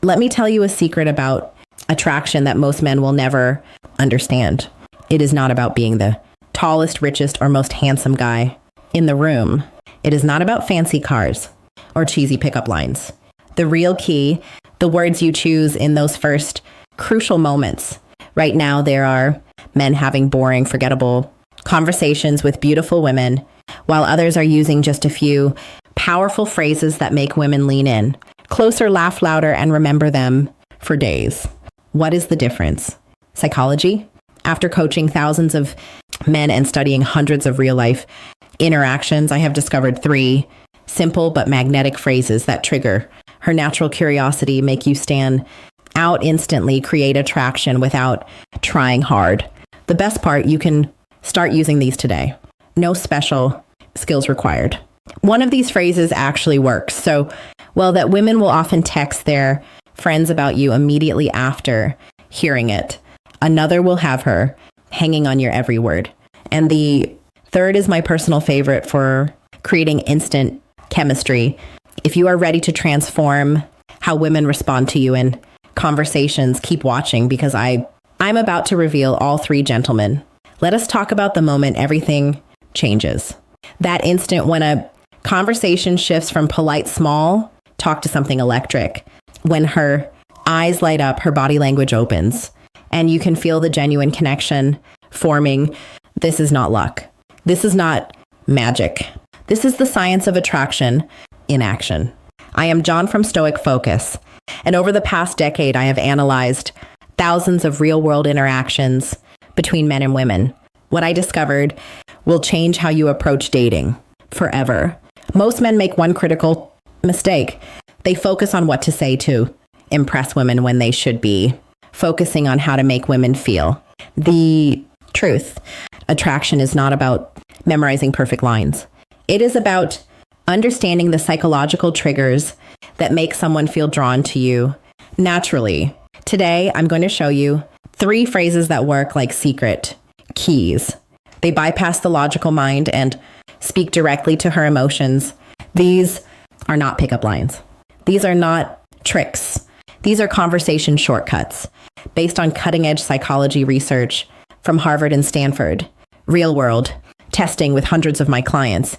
let me tell you a secret about attraction that most men will never understand. It is not about being the tallest, richest, or most handsome guy in the room. It is not about fancy cars or cheesy pickup lines. The real key, the words you choose in those first crucial moments. Right now, there are men having boring, forgettable conversations with beautiful women, while others are using just a few powerful phrases that make women lean in, closer, laugh louder, and remember them for days. What is the difference? Psychology? After coaching thousands of men and studying hundreds of real-life interactions, I have discovered 3 simple but magnetic phrases that trigger her natural curiosity, make you stand out instantly, create attraction without trying hard. The best part, you can start using these today. No special skills required. One of these phrases actually works so well that women will often text their friends about you immediately after hearing it. Another will have her hanging on your every word. And the third is my personal favorite for creating instant chemistry. If you are ready to transform how women respond to you in conversations, keep watching because I'm about to reveal all 3 gentlemen. Let us talk about the moment everything changes. That instant when a conversation shifts from polite small talk to something electric. When her eyes light up, her body language opens, and you can feel the genuine connection forming. This is not luck. This is not magic. This is the science of attraction in action. I am John from Stoic Focus, and over the past decade, I have analyzed thousands of real-world interactions between men and women. What I discovered will change how you approach dating forever. Most men make one critical mistake. They focus on what to say to impress women when they should be focusing on how to make women feel. The truth, attraction is not about memorizing perfect lines. It is about understanding the psychological triggers that make someone feel drawn to you naturally. Today, I'm going to show you 3 phrases that work like secret keys. They bypass the logical mind and speak directly to her emotions. These are not pickup lines. These are not tricks. These are conversation shortcuts based on cutting-edge psychology research from Harvard and Stanford, real-world testing with hundreds of my clients,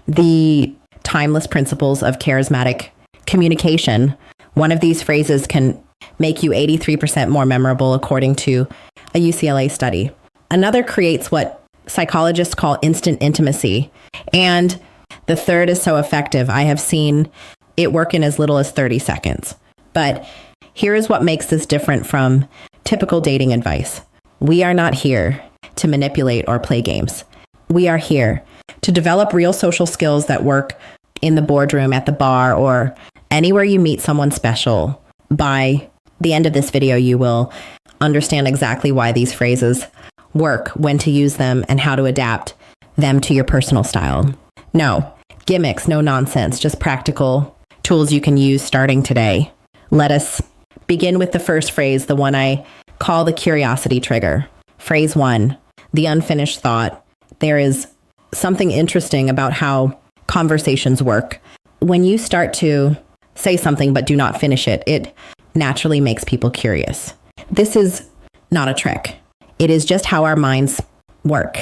the timeless principles of charismatic communication. One of these phrases can make you 83% more memorable, according to a UCLA study. Another creates what psychologists call instant intimacy. And the third is so effective, I have seen it work in as little as 30 seconds. But here is what makes this different from typical dating advice. We are not here to manipulate or play games. We are here to develop real social skills that work in the boardroom, at the bar, or anywhere you meet someone special. By the end of this video, you will understand exactly why these phrases work, when to use them, and how to adapt them to your personal style. No gimmicks, no nonsense, just practical tools you can use starting today. Let us begin with the first phrase, the one I call the curiosity trigger. Phrase 1, the unfinished thought. There is something interesting about how conversations work. When you start to say something but do not finish it, it naturally makes people curious. This is not a trick. It is just how our minds work.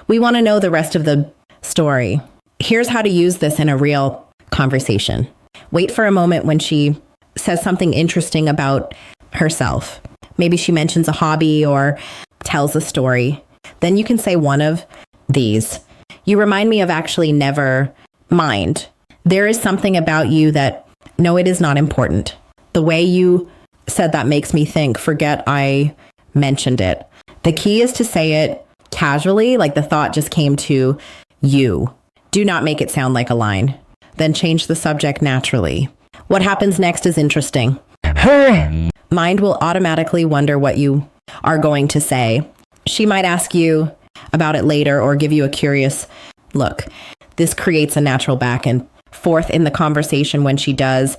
We want to know the rest of the story. Here's how to use this in a real conversation. Wait for a moment when she says something interesting about herself. Maybe she mentions a hobby or tells a story. Then you can say one of these. You remind me of actually never mind. There is something about you that, no, it is not important. The way you said that makes me think, forget I mentioned it. The key is to say it casually, like the thought just came to you. Do not make it sound like a line. Then change the subject naturally. What happens next is interesting. Her mind will automatically wonder what you are going to say. She might ask you about it later or give you a curious look. This creates a natural back and forth in the conversation when she does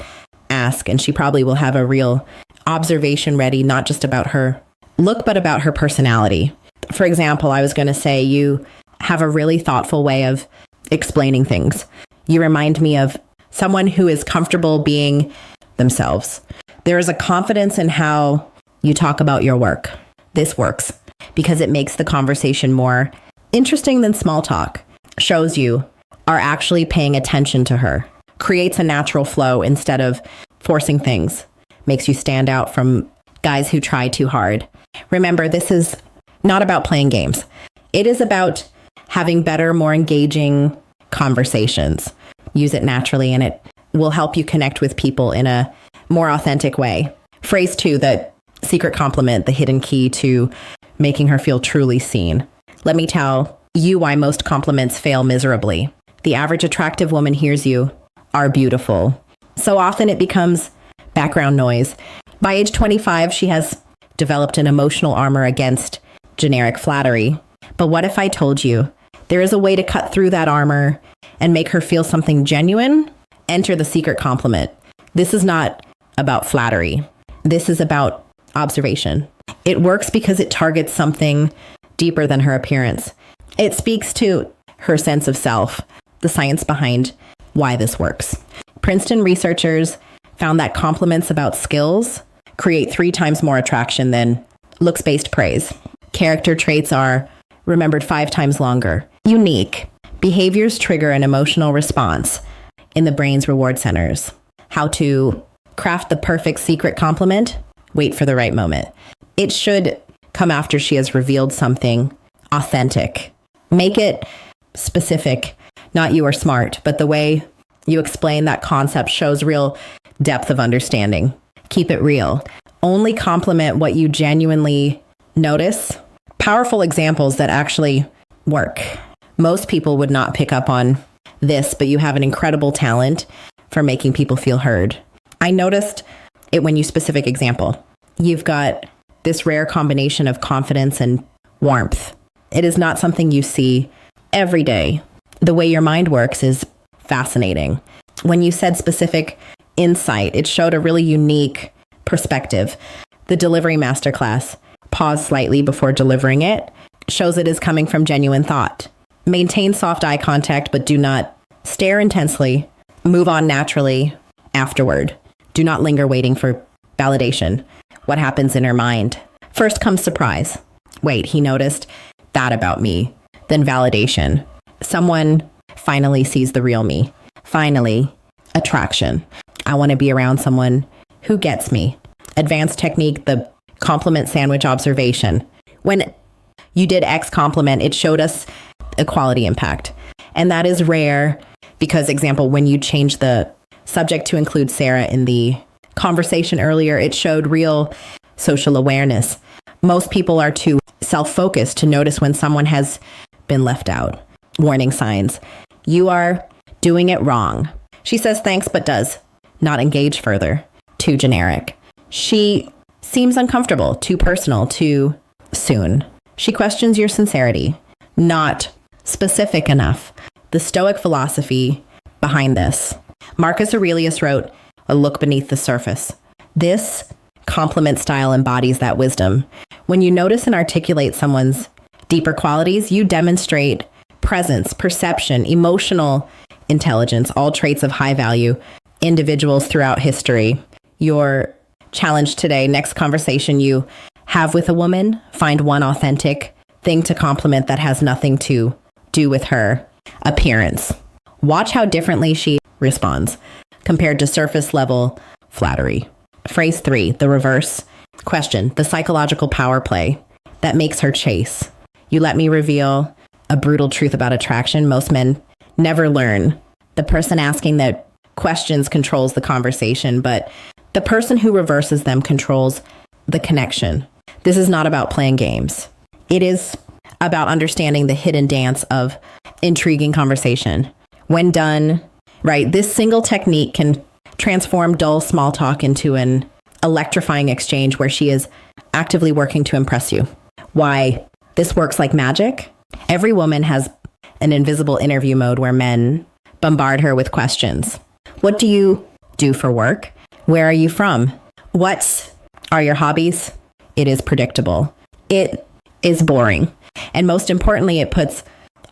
ask, and she probably will have a real observation ready, not just about her look, but about her personality. For example, I was going to say, you have a really thoughtful way of explaining things. You remind me of someone who is comfortable being themselves. There is a confidence in how you talk about your work. This works because it makes the conversation more interesting than small talk, shows you are actually paying attention to her, creates a natural flow instead of forcing things, makes you stand out from guys who try too hard. Remember, this is not about playing games. It is about having better, more engaging conversations. Use it naturally, and it will help you connect with people in a more authentic way. Phrase 2, the secret compliment, the hidden key to making her feel truly seen. Let me tell you why most compliments fail miserably. The average attractive woman hears you are beautiful. So often it becomes background noise. By age 25, she has developed an emotional armor against generic flattery. But what if I told you there is a way to cut through that armor and make her feel something genuine? Enter the secret compliment. This is not about flattery. This is about observation. It works because it targets something deeper than her appearance. It speaks to her sense of self, the science behind why this works. Princeton researchers found that compliments about skills create 3 times more attraction than looks-based praise. Character traits are remembered 5 times longer. Unique. Behaviors trigger an emotional response in the brain's reward centers. How to craft the perfect secret compliment? Wait for the right moment. It should come after she has revealed something authentic. Make it specific, not you are smart, but the way you explain that concept shows real depth of understanding. Keep it real. Only compliment what you genuinely notice. Powerful examples that actually work. Most people would not pick up on this, but you have an incredible talent for making people feel heard. I noticed it when you specific example. You've got this rare combination of confidence and warmth. It is not something you see every day. The way your mind works is fascinating. When you said specific insight, it showed a really unique perspective. The delivery masterclass, pause slightly before delivering it, shows it is coming from genuine thought. Maintain soft eye contact, but do not stare intensely. Move on naturally afterward. Do not linger waiting for validation. What happens in her mind? First comes surprise. Wait, he noticed that about me. Then validation. Someone finally sees the real me. Finally, attraction. I want to be around someone who gets me. Advanced technique, the compliment sandwich observation. When you did X compliment, it showed us equality impact. And that is rare because, example, when you change the subject to include Sarah in the conversation earlier, it showed real social awareness. Most people are too self-focused to notice when someone has been left out. Warning signs. You are doing it wrong. She says thanks, but does not engage further. Too generic. She seems uncomfortable, too personal, too soon. She questions your sincerity. Not specific enough. The Stoic philosophy behind this. Marcus Aurelius wrote, "A look beneath the surface." This compliment style embodies that wisdom. When you notice and articulate someone's deeper qualities, you demonstrate presence, perception, emotional intelligence, all traits of high value individuals throughout history. Your challenge today, next conversation you have with a woman, find one authentic thing to compliment that has nothing to do with her appearance. Watch how differently she responds compared to surface level flattery. Phrase 3, the reverse question, the psychological power play that makes her chase. You let me reveal a brutal truth about attraction most men never learn. The person asking the questions controls the conversation, but the person who reverses them controls the connection. This is not about playing games. It is about understanding the hidden dance of intriguing conversation. When done right, this single technique can transform dull small talk into an electrifying exchange where she is actively working to impress you. Why this works like magic? Every woman has an invisible interview mode where men bombard her with questions. What do you do for work? Where are you from? What are your hobbies? It is predictable. It is boring. And most importantly, it puts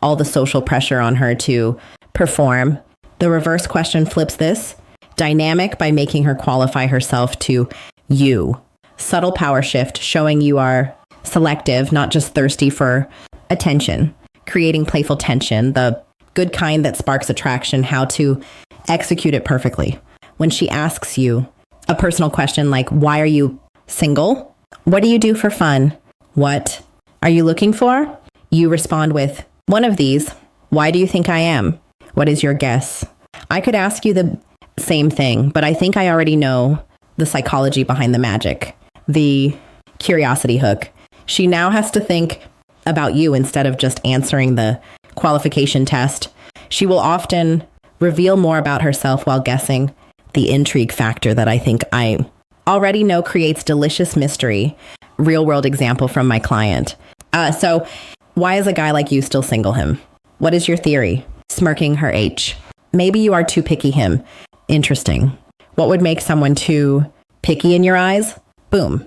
all the social pressure on her to perform. The reverse question flips this. Dynamic by making her qualify herself to you. Subtle power shift, showing you are selective, not just thirsty for attention. Creating playful tension, the good kind that sparks attraction, how to execute it perfectly. When she asks you a personal question like, why are you single? What do you do for fun? What are you looking for? You respond with one of these. Why do you think I am? What is your guess? I could ask you the same thing, but I think I already know the psychology behind the magic, the curiosity hook. She now has to think about you instead of just answering the qualification test. She will often reveal more about herself while guessing. The intrigue factor that I think I already know creates delicious mystery. Real world example from my client. So why is a guy like you still single him? What is your theory? Smirking her H. Maybe you are too picky him. Interesting. What would make someone too picky in your eyes? Boom.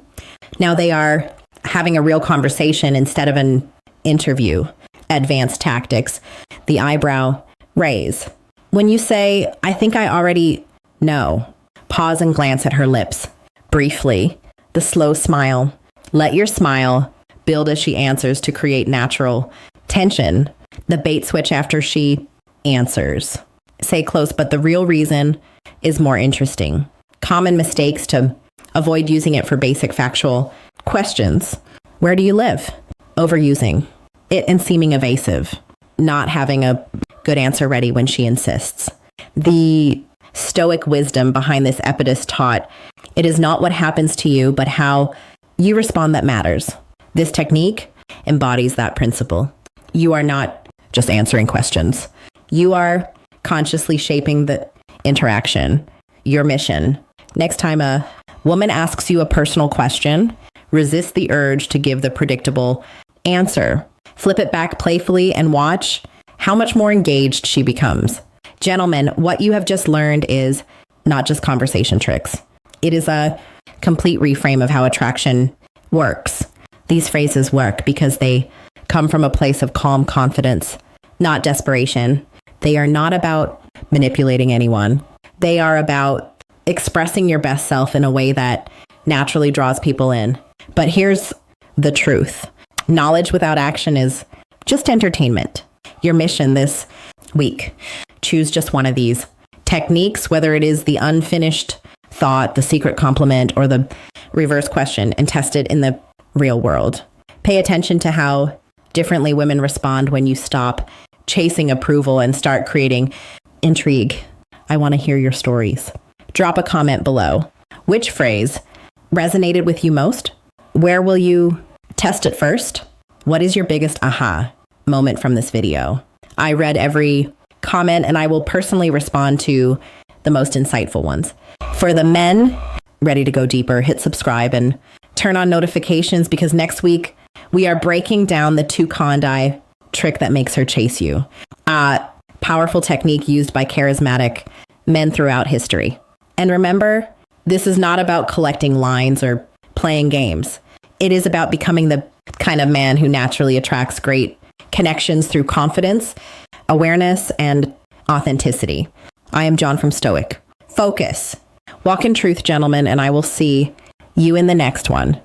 Now they are having a real conversation instead of an interview. Advanced tactics. The eyebrow raise. When you say, I think I already know, pause and glance at her lips. Briefly, the slow smile. Let your smile build as she answers to create natural tension. The bait switch after she answers. Say close, but the real reason is more interesting. Common mistakes to avoid using it for basic factual questions. Where do you live? Overusing it and seeming evasive. Not having a good answer ready when she insists. The stoic wisdom behind this epitaph taught, it is not what happens to you, but how you respond that matters. This technique embodies that principle. You are not just answering questions. You are consciously shaping the interaction, your mission. Next time a woman asks you a personal question, resist the urge to give the predictable answer. Flip it back playfully and watch how much more engaged she becomes. Gentlemen, what you have just learned is not just conversation tricks. It is a complete reframe of how attraction works. These phrases work because they come from a place of calm confidence, not desperation. They are not about manipulating anyone. They are about expressing your best self in a way that naturally draws people in. But here's the truth. Knowledge without action is just entertainment. Your mission this week, choose just one of these techniques, whether it is the unfinished thought, the secret compliment, or the reverse question, and test it in the real world. Pay attention to how differently women respond when you stop chasing approval and start creating intrigue. I want to hear your stories. Drop a comment below. Which phrase resonated with you most? Where will you test it first? What is your biggest aha moment from this video? I read every comment and I will personally respond to the most insightful ones. For the men ready to go deeper, hit subscribe and turn on notifications because next week we are breaking down the two condi trick that makes her chase you. Powerful technique used by charismatic men throughout history. And remember, this is not about collecting lines or playing games. It is about becoming the kind of man who naturally attracts great connections through confidence, awareness, and authenticity. I am John from Stoic. Focus. Walk in truth, gentlemen, and I will see you in the next one.